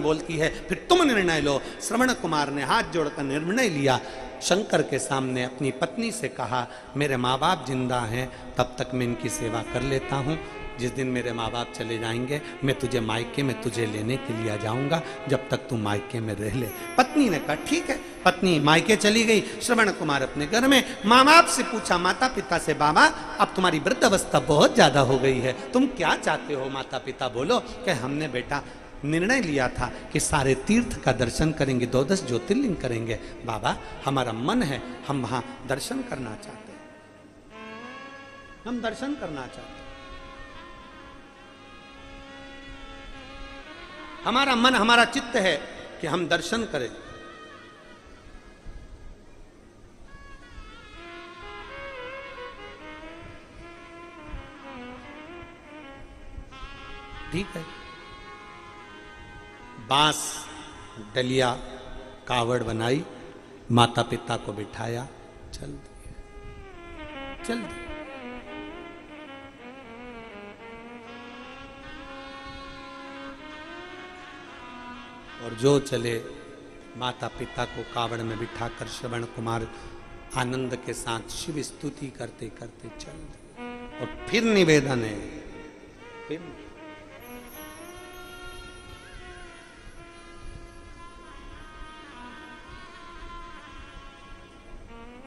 बोलती है, फिर तुम निर्णय लो। श्रवण कुमार ने हाथ जोड़कर निर्णय लिया, शंकर के सामने अपनी पत्नी से कहा, मेरे माँ बाप जिंदा हैं, तब तक मैं इनकी सेवा कर लेता हूँ। जिस दिन मेरे माँ बाप चले जाएंगे मैं तुझे मायके में तुझे लेने के लिए आ जाऊंगा, जब तक तू मायके में रह ले। पत्नी ने कहा ठीक है। पत्नी मायके चली गई, श्रवण कुमार अपने घर में। माँ बाप से पूछा, माता पिता से, बाबा अब तुम्हारी वृद्ध अवस्था बहुत ज्यादा हो गई है, तुम क्या चाहते हो? माता पिता बोलो कि हमने बेटा निर्णय लिया था कि सारे तीर्थ का दर्शन करेंगे, 12 ज्योतिर्लिंग करेंगे। बाबा हमारा मन है, हम वहां दर्शन करना चाहते हैं, हम दर्शन करना चाहते हैं, हमारा मन हमारा चित्त है कि हम दर्शन करें। ठीक है। बांस डलिया कावड़ बनाई, माता पिता को बिठाया, चल दिए, चल दिए। और जो चले, माता पिता को कावड़ में बिठाकर श्रवण कुमार आनंद के साथ शिव स्तुति करते करते चल दिए। और फिर निवेदन है, फिर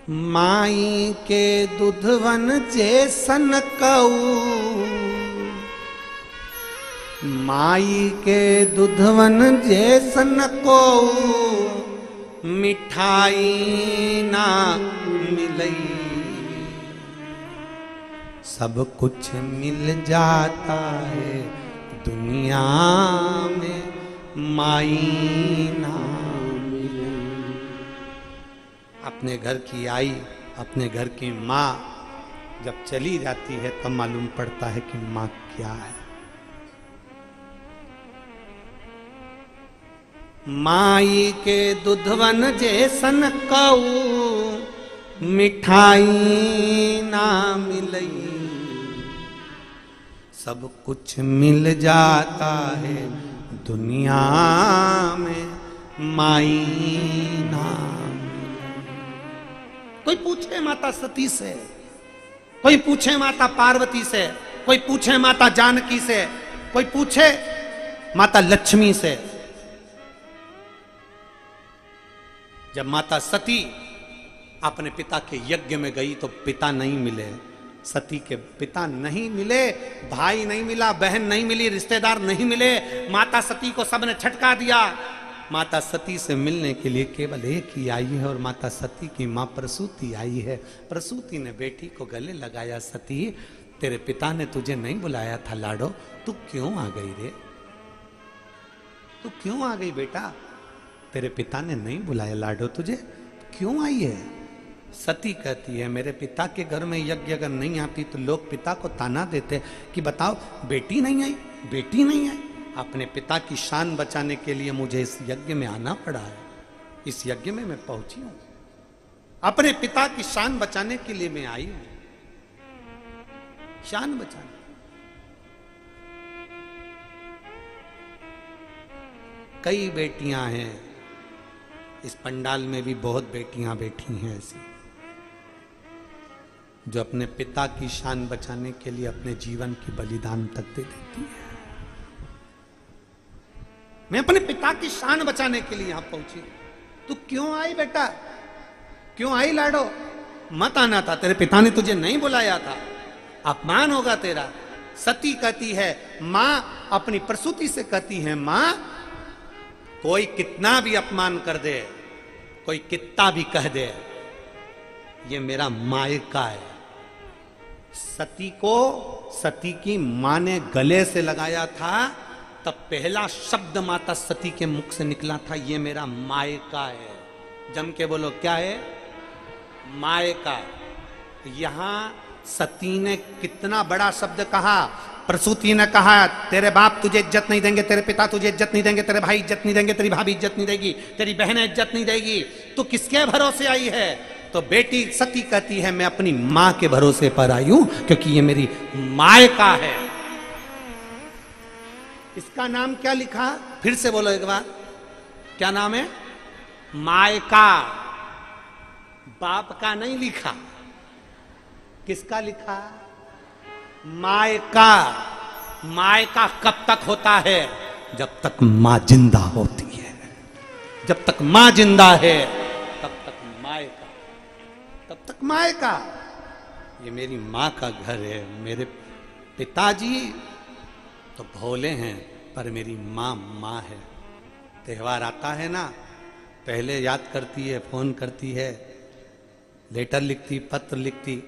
माई के दुधवन जैसन कऊ, माई के दुधवन जैसन को मिठाई ना मिलई, सब कुछ मिल जाता है दुनिया में, माई ना मिलई। अपने घर की आई, अपने घर की माँ जब चली जाती है तब मालूम पड़ता है कि माँ क्या है। माई के दुधवन जैसन कऊ मिठाई ना मिलई, सब कुछ मिल जाता है दुनिया में, माई ना मिलई। कोई पूछे माता सती से, कोई पूछे माता पार्वती से, कोई पूछे माता जानकी से, कोई पूछे माता लक्ष्मी से। जब माता सती अपने पिता के यज्ञ में गई तो पिता नहीं मिले, सती के पिता नहीं मिले, भाई नहीं मिला, बहन नहीं मिली, रिश्तेदार नहीं मिले। माता सती को सबने छटका दिया। माता सती से मिलने के लिए केवल एक ही आई है और माता सती की मां प्रसूति आई है। प्रसूति ने बेटी को गले लगाया, सती तेरे पिता ने तुझे नहीं बुलाया था लाडो, तू क्यों आ गई रे? तू क्यों आ गई बेटा? तेरे पिता ने नहीं बुलाया लाडो तुझे, क्यों आई है? सती कहती है मेरे पिता के घर में यज्ञ अगर नहीं आती तो लोग पिता को ताना देते कि बताओ बेटी नहीं आई, बेटी नहीं आई। अपने पिता की शान बचाने के लिए मुझे इस यज्ञ में आना पड़ा है, इस यज्ञ में मैं पहुंची हूं, अपने पिता की शान बचाने के लिए मैं आई हूं, शान बचाने। कई बेटियां हैं इस पंडाल में भी, बहुत बेटियां बैठी हैं ऐसी जो अपने पिता की शान बचाने के लिए अपने जीवन की बलिदान तक दे देती है। मैं अपने पिता की शान बचाने के लिए यहां पहुंची। तू क्यों आई बेटा, क्यों आई लाडो? मत आना था, तेरे पिता ने तुझे नहीं बुलाया था, अपमान होगा तेरा। सती कहती है, मां अपनी प्रसूति से कहती है, मां कोई कितना भी अपमान कर दे, कोई कितना भी कह दे, ये मेरा मायका है। सती को सती की मां ने गले से लगाया था, तब पहला शब्द माता सती के मुख से निकला था, ये मेरा मायका है। जम के बोलो क्या है? मायका। यहां सती ने कितना बड़ा शब्द कहा। प्रसूति ने कहा तेरे बाप तुझे इज्जत नहीं देंगे, तेरे पिता तुझे इज्जत नहीं देंगे, तेरे भाई इज्जत नहीं देंगे, तेरी भाभी इज्जत नहीं देगी, तेरी बहनें इज्जत नहीं देगी, तू किसके भरोसे आई है? तो बेटी सती कहती है मैं अपनी मां के भरोसे पर आई हूं, क्योंकि ये मेरी मायका है। इसका नाम क्या लिखा? फिर से बोलो एक बार, क्या नाम है? मायका। बाप का नहीं लिखा, किसका लिखा? मायका। मायका कब तक होता है? जब तक मां जिंदा होती है। जब तक मां जिंदा है तब तक मायका, तब तक मायका। ये मेरी मां का घर है। मेरे पिताजी तो भोले हैं, पर मेरी मां मां है। त्योहार आता है ना, पहले याद करती है, फोन करती है, लेटर लिखती, पत्र लिखती।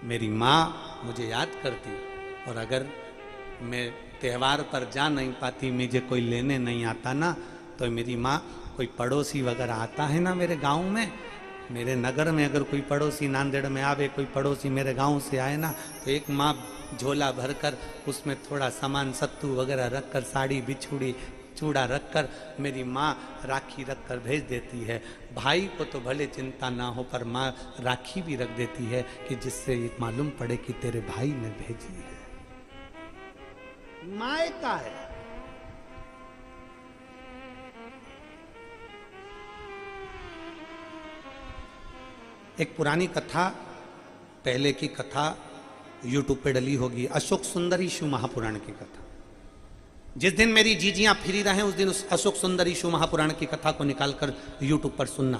मेरी माँ मुझे याद करती। और अगर मैं त्यौहार पर जा नहीं पाती, मुझे कोई लेने नहीं आता ना, तो मेरी माँ, कोई पड़ोसी वगैरह आता है ना मेरे गांव में, मेरे नगर में अगर कोई पड़ोसी नांदेड़ में आवे, कोई पड़ोसी मेरे गांव से आए ना, तो एक माँ झोला भरकर उसमें थोड़ा सामान सत्तू वगैरह रखकर, साड़ी बिछुड़ी चूड़ा रखकर, मेरी माँ राखी रखकर भेज देती है। भाई को तो भले चिंता ना हो, पर माँ राखी भी रख देती है कि जिससे ये मालूम पड़े कि तेरे भाई ने भेजी है। मायका है। एक पुरानी कथा, पहले की कथा यूट्यूब पे डली होगी, अशोक सुंदरी शिव महापुराण की कथा। जिस दिन मेरी जीजियां फ्री रहे उस दिन उस अशोक सुंदरी शिव महापुराण की कथा को निकालकर यूट्यूब पर सुनना,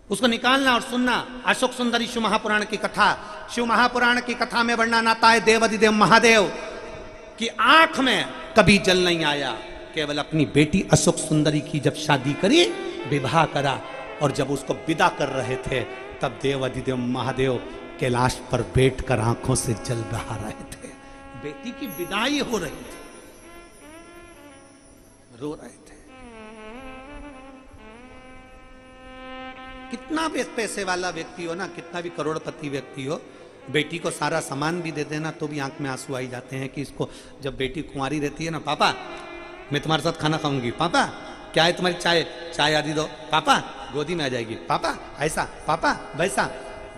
उसको निकालना और सुनना। अशोक सुंदरी शिव महापुराण की कथा। शिव महापुराण की कथा में वर्णन आता है देवाधिदेव महादेव की आंख में कभी जल नहीं आया, केवल अपनी बेटी अशोक सुंदरी की जब शादी करी, विवाह करा, और जब उसको विदा कर रहे थे, तब देवाधिदेव महादेव कैलाश पर बैठकर आंखों से जल बहा रहे थे। बेटी की विदाई हो रही थी, रो रहे थे। कितना भी पैसे वाला व्यक्ति हो ना, कितना भी करोड़पति व्यक्ति हो, बेटी को सारा सामान भी दे देना तो भी आंख में आंसू आई जाते हैं। कि इसको जब बेटी कुंवारी रहती है ना, पापा मैं तुम्हारे साथ खाना खाऊंगी, पापा क्या है तुम्हारी चाय आदि दो, पापा गोदी में आ जाएगी, पापा ऐसा, पापा वैसा,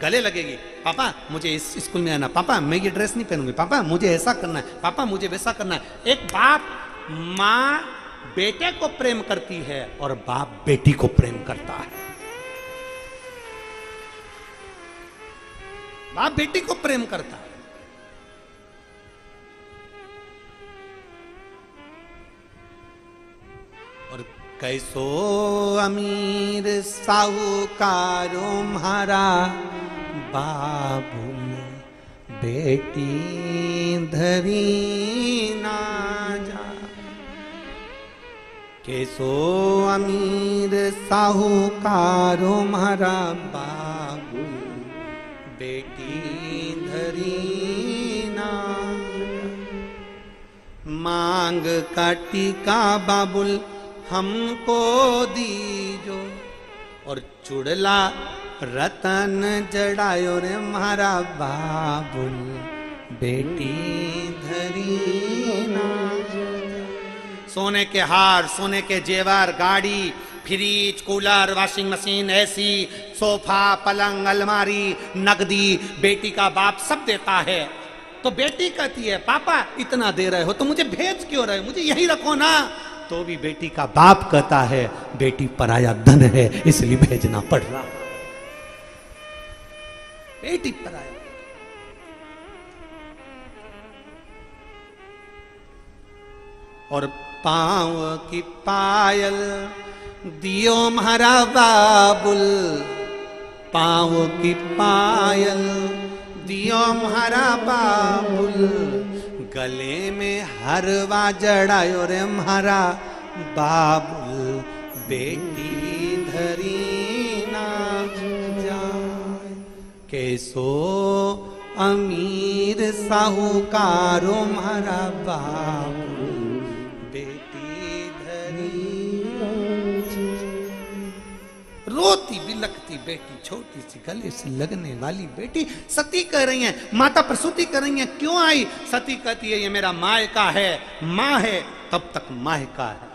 गले लगेगी, पापा मुझे इस स्कूल में आना, पापा मैं ये ड्रेस नहीं पहनूंगी, पापा मुझे ऐसा करना है, पापा मुझे वैसा करना है। एक बाप माँ बेटे को प्रेम करती है और बाप बेटी को प्रेम करता है। बाप बेटी को प्रेम करता है। और कैसो अमीर साहूकारो म्हारा, बाबू में बेटी धरी ना जा। कैसो अमीर साहूकारो म्हारा, बाबू बेटी धरी ना जा। मांग का टीका बाबुल हमको दीजो, और चुड़ला रतन जड़ायो रे म्हारा, बाबुल बेटी धरी ना जा। सोने के हार, सोने के जेवर, गाड़ी, fridge, cooler, washing machine, AC, sofa, पलंग, अलमारी, नकदी बेटी का बाप सब देता है। तो बेटी कहती है पापा इतना दे रहे हो तो मुझे भेज क्यों रहे हो, मुझे यहीं रखो ना। तो भी बेटी का बाप कहता है बेटी पराया धन है इसलिए भेजना पड़ रहा। बेटी पराया। और पांव की पायल दियो म्हारा बाबुल, पांव की पायल दियो म्हारा बाबुल, गले में हरवा जड़ायो रे म्हारा, बाबुल बेटी धरी ना जाए। कैसो अमीर साहूकारो म्हारा, बाबुल रोती बिलखती बेटी, छोटी सी गले से लगने वाली बेटी। सती कह रही हैं, माता प्रसूति कर रही हैं, क्यों आई? सती कहती है ये मेरा मायका है, माँ है तब तक मायका है।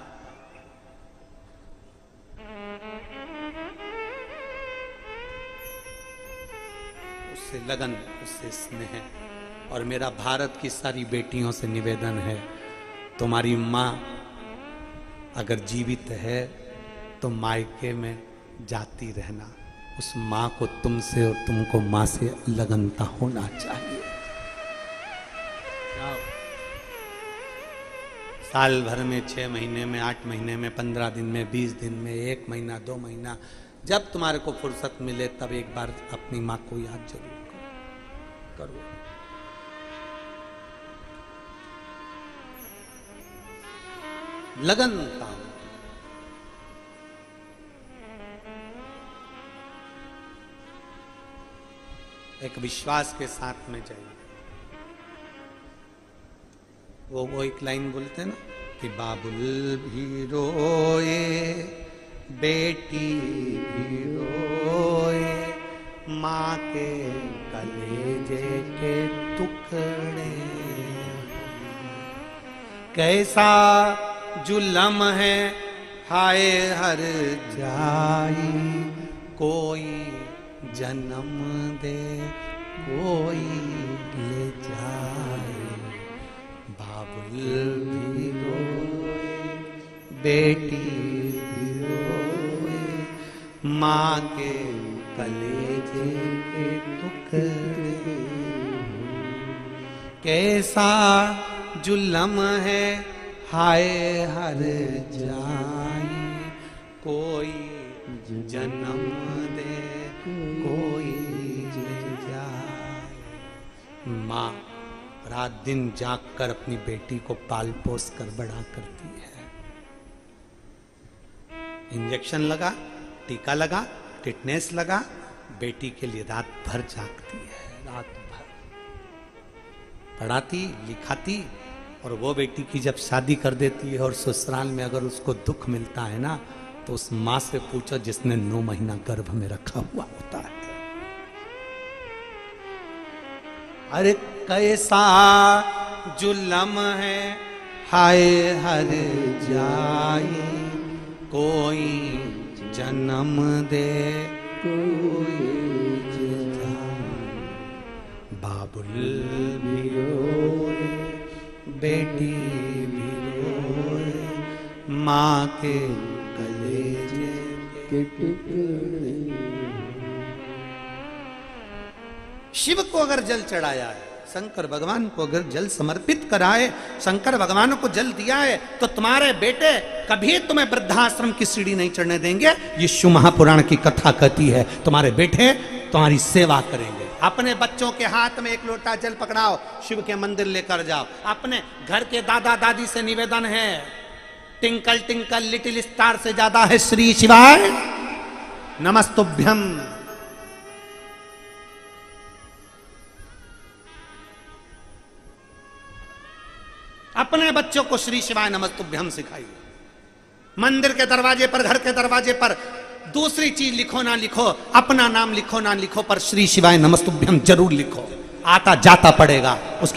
उससे लगन, उससे स्नेह। और मेरा भारत की सारी बेटियों से निवेदन है, तुम्हारी माँ अगर जीवित है तो मायके में जाती रहना। उस माँ को तुमसे और तुमको माँ से लगनता होना चाहिए। साल भर में 6 महीने में 8 महीने में 15 दिन में 20 दिन में 1 महीना 2 महीना, जब तुम्हारे को फुर्सत मिले तब एक बार अपनी माँ को याद जरूर करो। लगनता एक विश्वास के साथ में जाइए। वो एक लाइन बोलते हैं ना कि बाबुल भी रोए बेटी भी रोए, माँ के कलेजे के टुकड़े, कैसा जुल्म है हाय हर जाई, कोई जन्म दे कोई ले जाए। बाबुल भी रोए बेटी भी रोए, माँ के कलेजे के टुकड़े, कैसा जुल्म है हाय हर जाई, कोई जन्म दे कोई ले जाए। माँ रात दिन जाग कर अपनी बेटी को पाल पोस कर बड़ा करती है। इंजेक्शन लगा, टीका लगा, टिटनेस लगा, बेटी के लिए रात भर जागती है, रात भर पढ़ाती लिखाती। और वो बेटी की जब शादी कर देती है और ससुराल में अगर उसको दुख मिलता है ना, तो उस माँ से पूछो जिसने 9 महीना गर्भ में रखा हुआ होता है। अरे कैसा जुल्म है हाय हर जाई, कोई जन्म दे कोई जाए। बाबुल भी रोए बेटी भी रोए, माँ के कलेजे के टुकड़े। शिव को अगर जल चढ़ाया है, शंकर भगवान को अगर जल समर्पित कराए, शंकर भगवान को जल दिया है, तो तुम्हारे बेटे कभी तुम्हें वृद्धाश्रम की सीढ़ी नहीं चढ़ने देंगे। ये शिव महापुराण की कथा कहती है, तुम्हारे बेटे तुम्हारी सेवा करेंगे। अपने बच्चों के हाथ में 1 लोटा जल पकड़ाओ, शिव के मंदिर लेकर जाओ। अपने घर के दादा दादी से निवेदन है, टिंकल टिंकल लिटिल स्टार से ज्यादा है श्री शिवाय नमस्तुभ्यम। अपने बच्चों को श्री शिवाय नमस्तुभ्यम सिखाइए। मंदिर के दरवाजे पर, घर के दरवाजे पर दूसरी चीज लिखो ना लिखो, अपना नाम लिखो ना लिखो, पर श्री शिवाय नमस्तुभ्यम जरूर लिखो। आता जाता पड़ेगा उसकी